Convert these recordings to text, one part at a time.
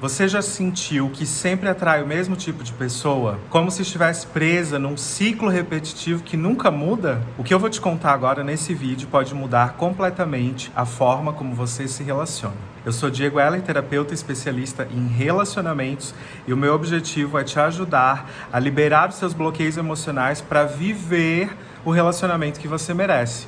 Você já sentiu que sempre atrai o mesmo tipo de pessoa? Como se estivesse presa num ciclo repetitivo que nunca muda? O que eu vou te contar agora nesse vídeo pode mudar completamente a forma como você se relaciona. Eu sou Diego Heller, terapeuta especialista em relacionamentos, e o meu objetivo é te ajudar a liberar os seus bloqueios emocionais para viver o relacionamento que você merece.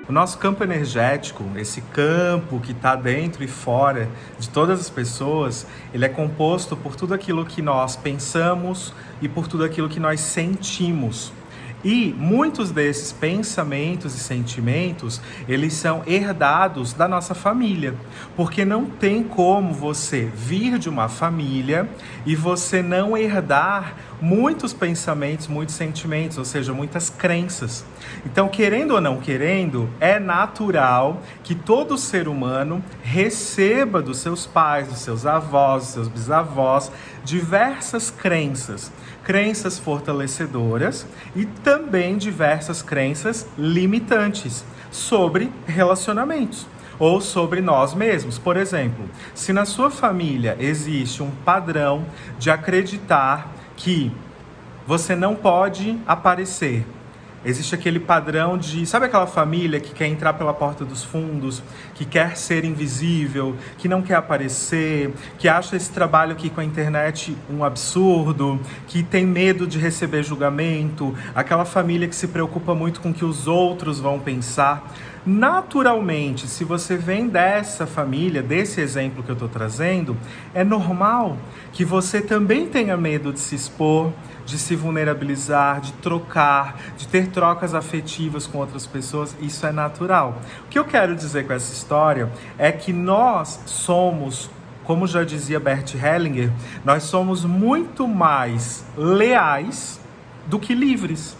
O nosso campo energético, esse campo que está dentro e fora de todas as pessoas, ele é composto por tudo aquilo que nós pensamos e por tudo aquilo que nós sentimos. E muitos desses pensamentos e sentimentos, eles são herdados da nossa família. Porque não tem como você vir de uma família e você não herdar muitos pensamentos, muitos sentimentos, ou seja, muitas crenças. Então, querendo ou não querendo, é natural que todo ser humano receba dos seus pais, dos seus avós, dos seus bisavós, diversas crenças. Crenças fortalecedoras e também diversas crenças limitantes sobre relacionamentos ou sobre nós mesmos. Por exemplo, se na sua família existe um padrão de acreditar que você não pode aparecer, existe aquele padrão de... Sabe aquela família que quer entrar pela porta dos fundos, que quer ser invisível, que não quer aparecer, que acha esse trabalho aqui com a internet um absurdo, que tem medo de receber julgamento, aquela família que se preocupa muito com o que os outros vão pensar. Naturalmente, se você vem dessa família, desse exemplo que eu estou trazendo, é normal que você também tenha medo de se expor, de se vulnerabilizar, de trocar, de ter trocas afetivas com outras pessoas. Isso é natural. O que eu quero dizer com essa história é que nós somos, como já dizia Bert Hellinger, nós somos muito mais leais do que livres.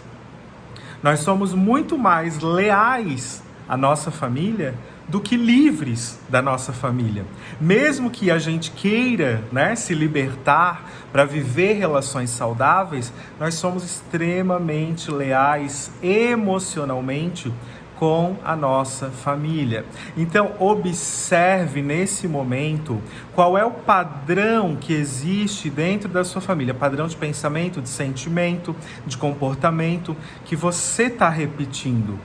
Nós somos muito mais leais à nossa família do que livres da nossa família. Mesmo que a gente queira, se libertar para viver relações saudáveis, nós somos extremamente leais emocionalmente com a nossa família. Então, observe nesse momento qual é o padrão que existe dentro da sua família, padrão de pensamento, de sentimento, de comportamento que você está repetindo.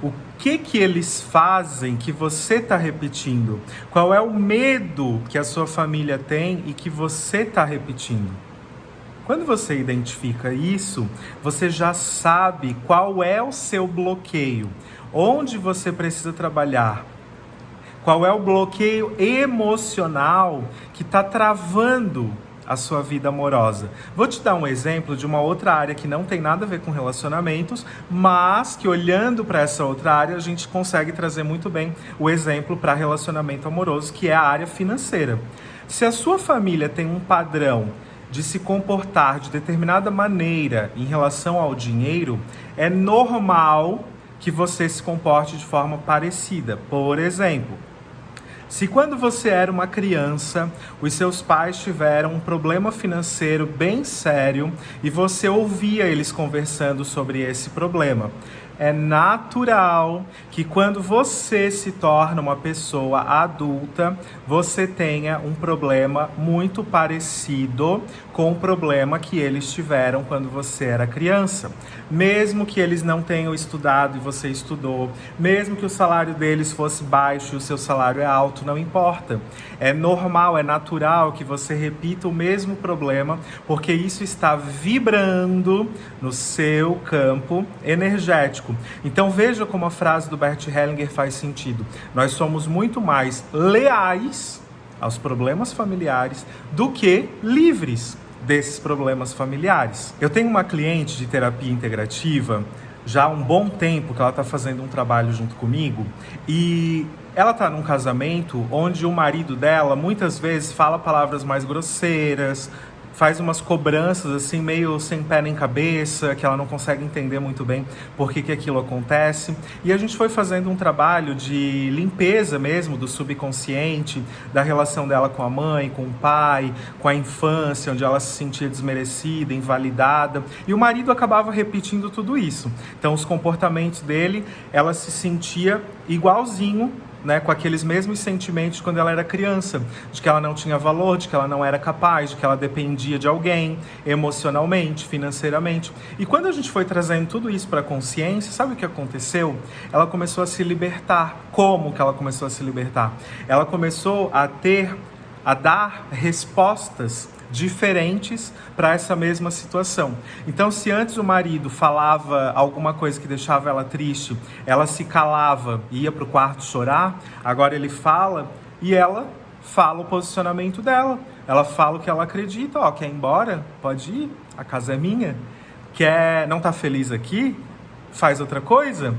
O que eles fazem que você está repetindo? Qual é o medo que a sua família tem e que você está repetindo? Quando você identifica isso, você já sabe qual é o seu bloqueio, onde você precisa trabalhar. Qual é o bloqueio emocional que está travando a sua vida amorosa. Vou te dar um exemplo de uma outra área que não tem nada a ver com relacionamentos, mas que olhando para essa outra área a gente consegue trazer muito bem o exemplo para relacionamento amoroso, que é a área financeira. Se a sua família tem um padrão de se comportar de determinada maneira em relação ao dinheiro, é normal que você se comporte de forma parecida. Por exemplo, se quando você era uma criança, os seus pais tiveram um problema financeiro bem sério e você ouvia eles conversando sobre esse problema, é natural que quando você se torna uma pessoa adulta, você tenha um problema muito parecido com o problema que eles tiveram quando você era criança. Mesmo que eles não tenham estudado e você estudou, mesmo que o salário deles fosse baixo e o seu salário é alto, não importa. É normal, é natural que você repita o mesmo problema, porque isso está vibrando no seu campo energético. Então veja como a frase do Bert Hellinger faz sentido. Nós somos muito mais leais aos problemas familiares do que livres desses problemas familiares. Eu tenho uma cliente de terapia integrativa já há um bom tempo que ela está fazendo um trabalho junto comigo e ela está num casamento onde o marido dela muitas vezes fala palavras mais grosseiras, faz umas cobranças assim meio sem pé nem cabeça, que ela não consegue entender muito bem por que aquilo acontece. E a gente foi fazendo um trabalho de limpeza mesmo do subconsciente, da relação dela com a mãe, com o pai, com a infância, onde ela se sentia desmerecida, invalidada. E o marido acabava repetindo tudo isso. Então os comportamentos dele, ela se sentia igualzinho, né, com aqueles mesmos sentimentos de quando ela era criança, de que ela não tinha valor, de que ela não era capaz, de que ela dependia de alguém emocionalmente, financeiramente. E quando a gente foi trazendo tudo isso para a consciência, sabe o que aconteceu? Ela começou a se libertar. Como que ela começou a se libertar? Ela começou a dar respostas diferentes para essa mesma situação. Então, se antes o marido falava alguma coisa que deixava ela triste, ela se calava e ia para o quarto chorar, agora ele fala e ela fala o posicionamento dela. Ela fala o que ela acredita. Ó, quer ir embora? Pode ir, a casa é minha. Não tá feliz aqui? Faz outra coisa?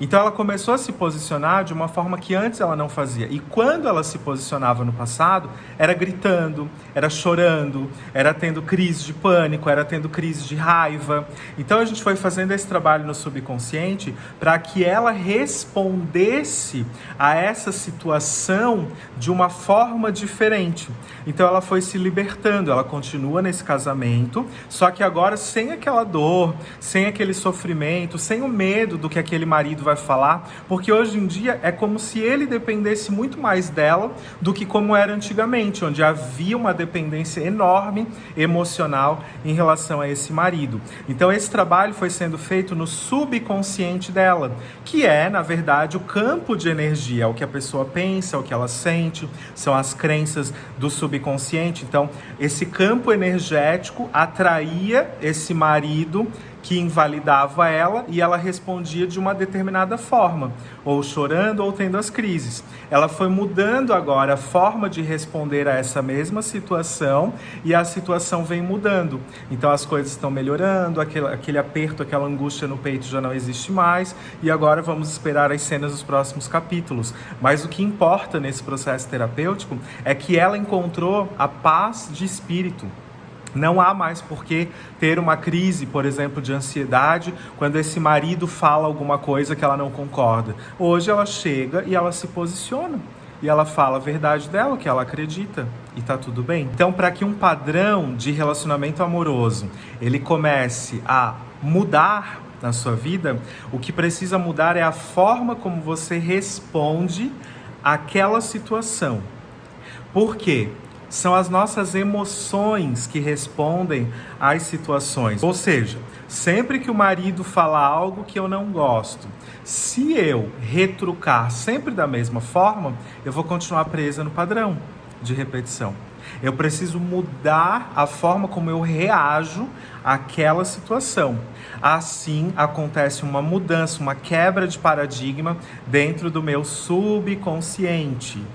Então ela começou a se posicionar de uma forma que antes ela não fazia. E quando ela se posicionava no passado, era gritando, era chorando, era tendo crise de pânico, era tendo crise de raiva. Então a gente foi fazendo esse trabalho no subconsciente para que ela respondesse a essa situação de uma forma diferente. Então ela foi se libertando, ela continua nesse casamento, só que agora sem aquela dor, sem aquele sofrimento, sem o medo do que aquele marido vai falar, porque hoje em dia é como se ele dependesse muito mais dela do que como era antigamente, onde havia uma dependência enorme emocional em relação a esse marido. Então esse trabalho foi sendo feito no subconsciente dela, que é, na verdade, o campo de energia, é o que a pessoa pensa, é o que ela sente, são as crenças do subconsciente. Então esse campo energético atraía esse marido que invalidava ela e ela respondia de uma determinada forma, ou chorando ou tendo as crises. Ela foi mudando agora a forma de responder a essa mesma situação e a situação vem mudando. Então as coisas estão melhorando, aquele aperto, aquela angústia no peito já não existe mais e agora vamos esperar as cenas dos próximos capítulos. Mas o que importa nesse processo terapêutico é que ela encontrou a paz de espírito. Não há mais por que ter uma crise, por exemplo, de ansiedade quando esse marido fala alguma coisa que ela não concorda. Hoje ela chega e ela se posiciona. E ela fala a verdade dela, o que ela acredita. E tá tudo bem. Então, para que um padrão de relacionamento amoroso ele comece a mudar na sua vida, o que precisa mudar é a forma como você responde àquela situação. Por quê? São as nossas emoções que respondem às situações. Ou seja, sempre que o marido fala algo que eu não gosto, se eu retrucar sempre da mesma forma, eu vou continuar presa no padrão de repetição. Eu preciso mudar a forma como eu reajo àquela situação. Assim acontece uma mudança, uma quebra de paradigma dentro do meu subconsciente.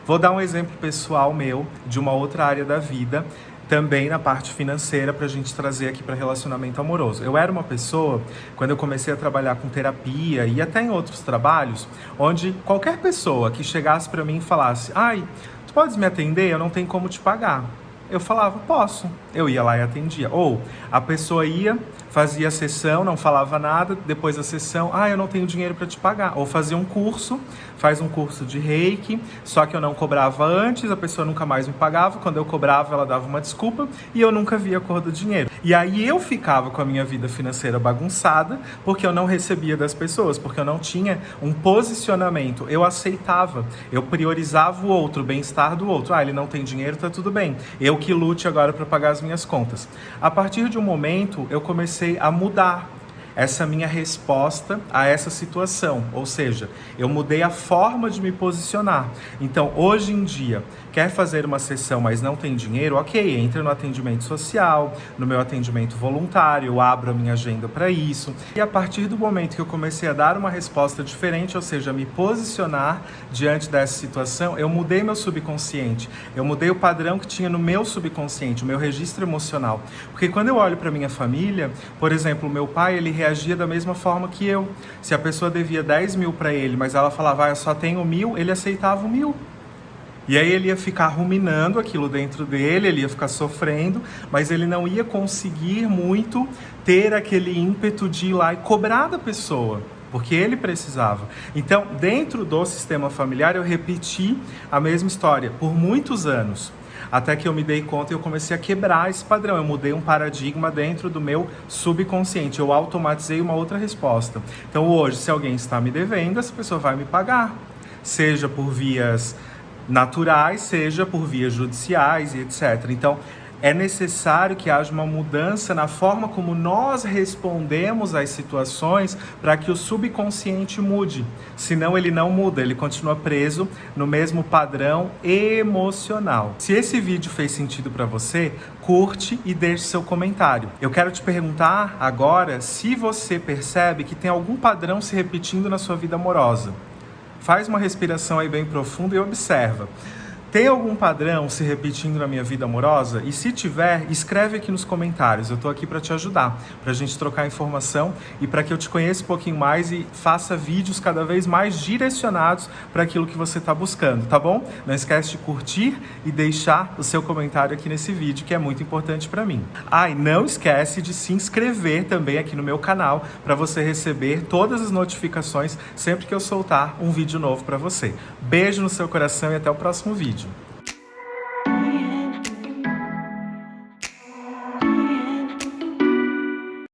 Vou dar um exemplo pessoal meu, de uma outra área da vida, também na parte financeira, para a gente trazer aqui para relacionamento amoroso. Eu era uma pessoa, quando eu comecei a trabalhar com terapia e até em outros trabalhos, onde qualquer pessoa que chegasse para mim e falasse: ai, tu podes me atender? Eu não tenho como te pagar. Eu falava: posso. Eu ia lá e atendia. Ou a pessoa ia, fazia a sessão, não falava nada, depois da sessão: eu não tenho dinheiro para te pagar. Ou fazia um curso, faz um curso de Reiki, só que eu não cobrava antes, a pessoa nunca mais me pagava, quando eu cobrava ela dava uma desculpa e eu nunca via a cor do dinheiro. E aí eu ficava com a minha vida financeira bagunçada, porque eu não recebia das pessoas, porque eu não tinha um posicionamento, eu aceitava, eu priorizava o outro, o bem-estar do outro. Ele não tem dinheiro, tá tudo bem, eu que lute agora para pagar as minhas contas. A partir de um momento, eu comecei a mudar essa minha resposta a essa situação, ou seja, eu mudei a forma de me posicionar. Então, hoje em dia, quer fazer uma sessão, mas não tem dinheiro? Ok, entra no atendimento social, no meu atendimento voluntário, eu abro a minha agenda para isso. E a partir do momento que eu comecei a dar uma resposta diferente, ou seja, me posicionar diante dessa situação, eu mudei meu subconsciente, eu mudei o padrão que tinha no meu subconsciente, o meu registro emocional. Porque quando eu olho para minha família, por exemplo, o meu pai, ele reagia da mesma forma que eu. Se a pessoa devia 10 mil para ele, mas ela falava: eu só tenho 1.000, ele aceitava o 1.000. E aí ele ia ficar ruminando aquilo dentro dele, ele ia ficar sofrendo, mas ele não ia conseguir muito ter aquele ímpeto de ir lá e cobrar da pessoa, porque ele precisava. Então, dentro do sistema familiar, eu repeti a mesma história por muitos anos, até que eu me dei conta e eu comecei a quebrar esse padrão. Eu mudei um paradigma dentro do meu subconsciente, eu automatizei uma outra resposta. Então hoje, se alguém está me devendo, essa pessoa vai me pagar, seja por vias naturais, seja por vias judiciais e etc. Então, é necessário que haja uma mudança na forma como nós respondemos às situações para que o subconsciente mude. Senão ele não muda, ele continua preso no mesmo padrão emocional. Se esse vídeo fez sentido para você, curte e deixe seu comentário. Eu quero te perguntar agora se você percebe que tem algum padrão se repetindo na sua vida amorosa. Faz uma respiração aí bem profunda e observa. Tem algum padrão se repetindo na minha vida amorosa? E se tiver, escreve aqui nos comentários. Eu tô aqui para te ajudar, pra gente trocar informação e para que eu te conheça um pouquinho mais e faça vídeos cada vez mais direcionados para aquilo que você tá buscando, tá bom? Não esquece de curtir e deixar o seu comentário aqui nesse vídeo, que é muito importante para mim. E não esquece de se inscrever também aqui no meu canal para você receber todas as notificações sempre que eu soltar um vídeo novo para você. Beijo no seu coração e até o próximo vídeo.